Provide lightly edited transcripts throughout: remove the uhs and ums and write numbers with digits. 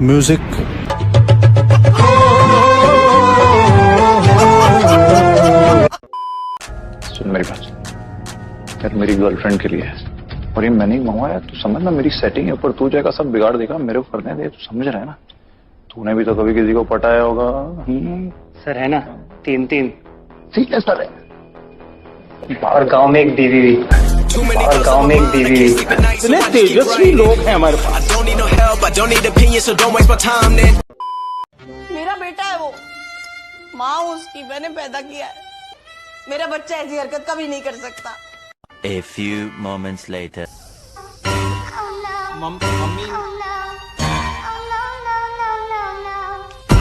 Music. सुन मेरी बात यार, मेरी गर्लफ्रेंड के लिए है और ये मैंने ही मंगवाया। तू समझ ना, मेरी सेटिंग है, ऊपर तू जाएगा सब बिगाड़ देगा, मेरे को करने दे। तू समझ रहा है ना, तूने भी तो कभी किसी को पटाया होगा। सर है ना 3-3 ठीक है सर है। और गांव में एक बीवी भी, और गांव में एक बीवी भी। इतने तेजस्वी लोग हैं हमारे पास। मेरा बेटा है वो, माँ उसकी, मैंने पैदा किया है। मेरा बच्चा ऐसी हरकत कभी नहीं कर सकता। A few moments later. Mummy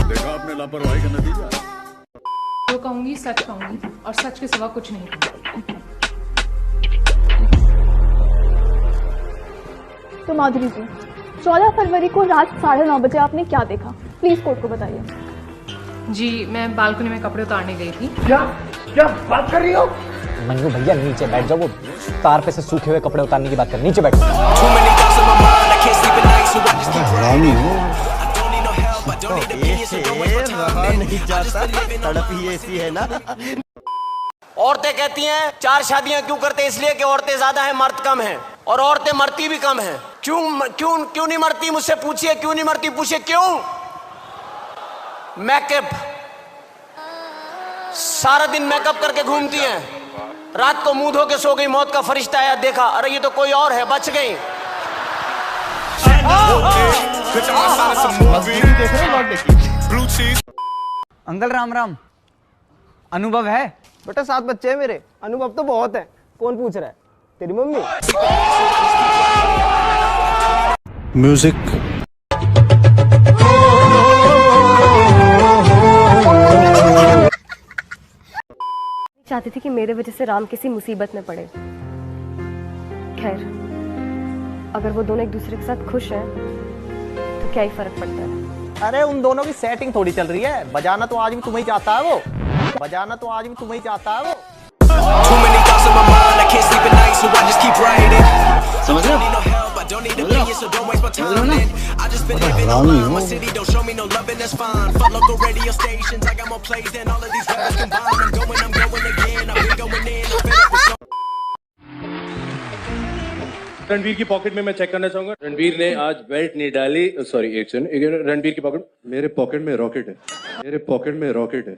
देखा आपने लापरवाही का नतीजा। जो कहूंगी सच कहूंगी और सच के सिवा कुछ नहीं कहूंगी। तो माधुरी जी, 14 फरवरी को रात 9:30 बजे आपने क्या देखा? प्लीज कोर्ट को बताइए। जी, मैं बालकनी में कपड़े उतारने गई थी। क्या बात कर रही हो? मंजू भैया नीचे बैठ जाओ, वो तार पे से सूखे हुए कपड़े उतारने की बात कर। नीचे बैठ। हरामी हो। नहीं जाता, तड़प ही ऐसी है ना। औरतें कहती हैं 4 शादियां क्यों करते हैं? इसलिए कि औरतें ज्यादा हैं, मर्द कम हैं, और औरतें मरती भी कम हैं। क्यों नहीं मरती? मुझसे पूछिए क्यों नहीं मरती, पूछिए क्यों। मेकअप, सारा दिन मेकअप करके घूमती हैं, रात को मुंह धो के सो गई, मौत का फरिश्ता आया, देखा अरे ये तो कोई और है, बच गई। अंकल राम राम। अनुभव है? बेटा 7 बच्चे हैं मेरे, अनुभव तो बहुत है। कौन पूछ रहा है? तेरी मम्मी। म्यूजिक। चाहती थी कि मेरे वजह से राम किसी मुसीबत में पड़े। खैर, अगर वो दोनों एक दूसरे के साथ खुश हैं तो क्या ही फर्क पड़ता है। अरे उन दोनों की सेटिंग थोड़ी चल रही है। बजाना तो आज भी तुम्हें ही चाहता है वो। बजाना तो आज भी तुम्हें ही चाहता है वो। समझ रहे हो? हरामी हो। रणवीर की पॉकेट में मैं चेक करना चाहूंगा। रणवीर ने आज बेल्ट नहीं डाली। सॉरी, एक सेकंड। रणवीर की पॉकेट, मेरे पॉकेट में रॉकेट है, मेरे पॉकेट में रॉकेट है।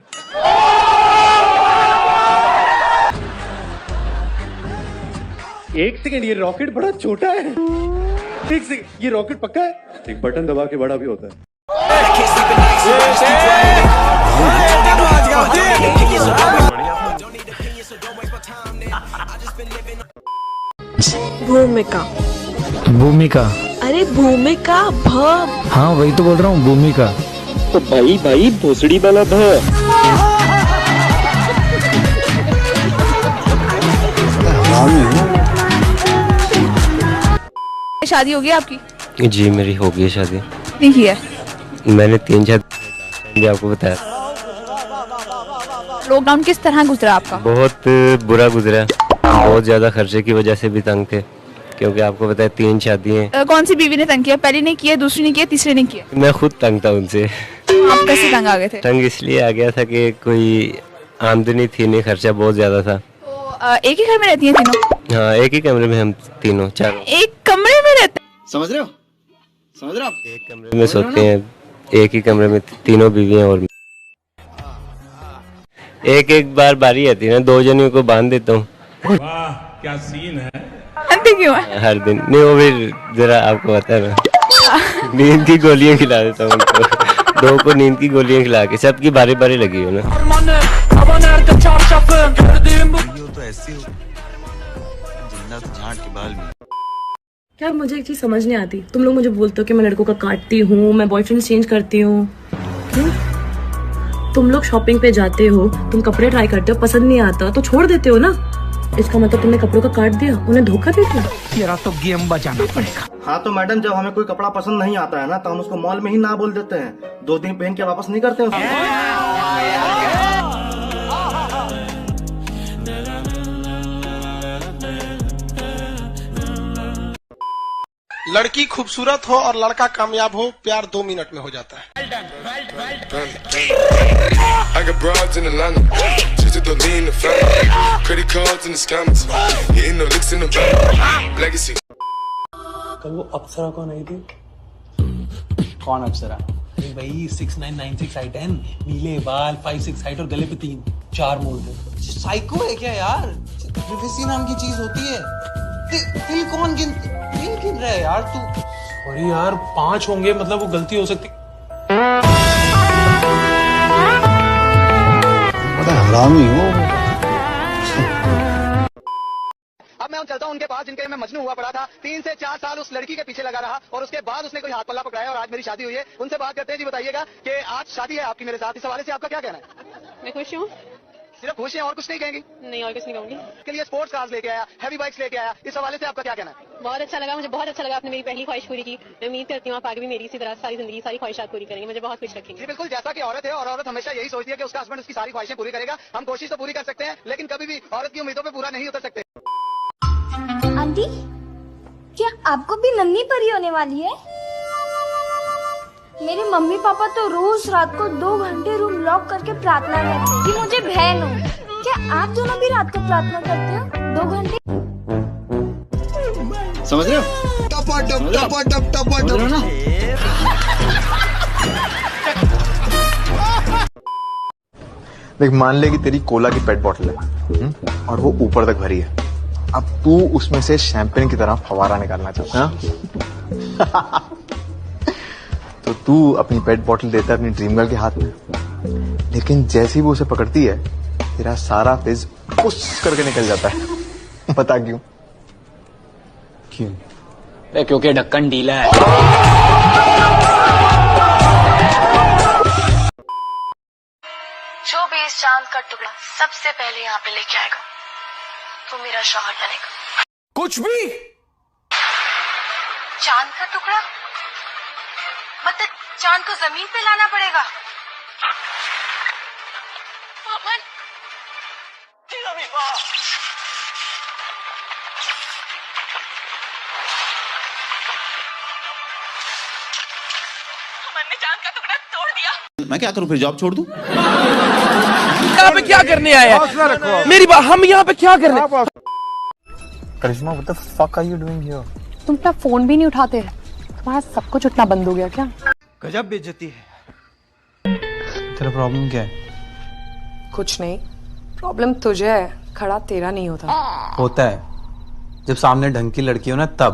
एक सेकंड, ये रॉकेट बड़ा छोटा है। एक सेकंड, ये रॉकेट पक्का है? एक बटन दबा के बड़ा भी होता है। भूमिका। भूमिका? अरे भूमिका, हाँ वही तो बोल रहा हूँ, भूमिका। तो भाई भोसड़ी वाला भ। हरामी हो। शादी हो गई आपकी? जी मेरी हो गई शादी। नहीं की है? मैंने 3 शादी आपको बताया। लॉकडाउन किस तरह गुजरा आपका? बहुत बुरा गुजरा, बहुत ज्यादा खर्चे की वजह से भी तंग थे, क्योंकि आपको पता है 3 शादियां। कौन सी बीवी ने तंग किया? पहली ने किया, दूसरी ने किया, तीसरी ने किया? मैं खुद तंग था उनसे। आप कैसे तंग आ गए थे? तंग इसलिए आ गया था कि कोई आमदनी थी नहीं, खर्चा बहुत ज्यादा था। तो एक ही घर में रहती हैं तीनों? हाँ, एक ही कमरे में हम तीनों चारों एक कमरे में रहते? समझ रहे हो? समझ रहे हो? एक कमरे में सोते हैं, एक ही कमरे में तीनों बीवियां और एक बार बारी आती है ना, 2 जनियों को बांध देता हूँ। वाह क्या सीन है। क्यों है? हर दिन नहीं, वो फिर जरा आपको पता है ना, नींद की गोलियां खिला देता हूँ उनको। 2 को नींद की गोलियां खिला के, सबकी बारी बारी लगी हो ना। तो ऐसी हो झांट के बाल में। यार मुझे एक चीज समझ नहीं आती, तुम लोग मुझे बोलते हो कि मैं लड़कों का काटती हूँ, मैं बॉयफ्रेंड चेंज करती हूँ। क्यों? तुम लोग शॉपिंग पे जाते हो, तुम कपड़े ट्राई करते हो, पसंद नहीं आता तो छोड़ देते हो ना। इसका मतलब तुमने कपड़ों का काट दिया, उन्हें धोखा दे दिया। तेरा तो गेम बजाना पड़ेगा। हाँ तो मैडम, जब हमें कोई कपड़ा पसंद नहीं आता है ना, तो हम उसको मॉल में ही ना बोल देते हैं, 2 दिन पहन के वापस नहीं करते उसको। लड़की खूबसूरत हो और लड़का कामयाब हो, प्यार 2 मिनट में हो जाता है। I got broads in Atlanta, just to lean in the family, credit cards in the scammers, hitting the licks in the back, legacy. कल वो अप्सरा कौन आई थी? कौन अप्सरा? अरे भाई 6996 I10, नीले बाल, 56 हाइट और गले पे 3 4 मोड़ थे। साइको है क्या यार? प्रिवेसी नाम की चीज होती है। दिल गिन रहा है यार तू? अरे यार 5 होंगे, मतलब वो गलती हो सकती। बड़ा हरामी हो। अब मैं चलता हूँ उनके पास जिनके मैं मजनू हुआ पड़ा था। 3 से 4 साल उस लड़की के पीछे लगा रहा और उसके बाद उसने कोई हाथ पल्ला पकड़ाया और आज मेरी शादी हुई है। उनसे बात करते हैं। जी बताइएगा कि आज शादी है आपकी मेरे साथ, इस हवाले से आपका क्या कहना है? मैं खुश हूँ। सिर्फ खुश हैं और कुछ नहीं कहेंगी? नहीं, और कुछ नहीं कहूँगी। के लिए स्पोर्ट्स कार्स लेके आया, हैवी बाइक्स लेके आया, इस हवाले से आपका क्या कहना है? बहुत अच्छा लगा, मुझे बहुत अच्छा लगा। आपने मेरी पहली ख्वाहिश पूरी की। मैं उम्मीद करती हूँ आप आगे भी मेरी इसी तरह सारी जिंदगी सारी ख्वाहिशात पूरी करेंगे, मुझे बहुत खुश रखेंगे। जी बिल्कुल, जैसा कि औरत है और औरत हमेशा यही सोचती है कि उसका हस्बैंड उसकी सारी ख्वाहिशें पूरी करेगा। हम कोशिश तो पूरी कर सकते हैं, लेकिन कभी भी औरत की उम्मीदों पे पूरा नहीं उतर सकते। आंटी, क्या आपको भी नन्ही परी होने वाली है? मेरे मम्मी पापा तो रोज रात को 2 घंटे रूम लॉक करके प्रार्थना करते हैं कि मुझे बहन हो। क्या आप दोनों भी रात को प्रार्थना करते हो 2 घंटे? समझ रहे हो? ना? देख, मान ले कि तेरी कोला की पेट बॉटल है और वो ऊपर तक भरी है। अब तू उसमें से शैंपेन की तरह फवारा निकालना चाहता है। तो तू अपनी पेट बॉटल देता है अपनी ड्रीम गर्ल के हाथ में, लेकिन जैसे ही वो उसे पकड़ती है तेरा सारा फिज पुश करके निकल जाता है। पता क्यों? क्यों? क्योंकि ढक्कन ढीला है। जो भी इस चांद का टुकड़ा सबसे पहले यहाँ पे लेके आएगा तो मेरा शौहर बनेगा। कुछ भी? चांद का टुकड़ा मतलब चांद को जमीन पे लाना पड़ेगा। अमन, अमन ने चांद का टुकड़ा तोड़ दिया। मैं क्या करूं फिर, जॉब छोड़ दूं? यहाँ पे क्या करने आया है? मेरी बात, हम यहाँ पे क्या कर रहे हैं? करिश्मा, what the fuck are you doing here? तुम अपना फोन भी नहीं उठाते, तुम्हारा सब कुछ उठना बंद हो गया क्या? गजब बेइज्जती है। तेरा प्रॉब्लम क्या है? कुछ नहीं, प्रॉब्लम तुझे है, खड़ा तेरा नहीं होता। होता है जब सामने ढंग की लड़की हो ना, तब।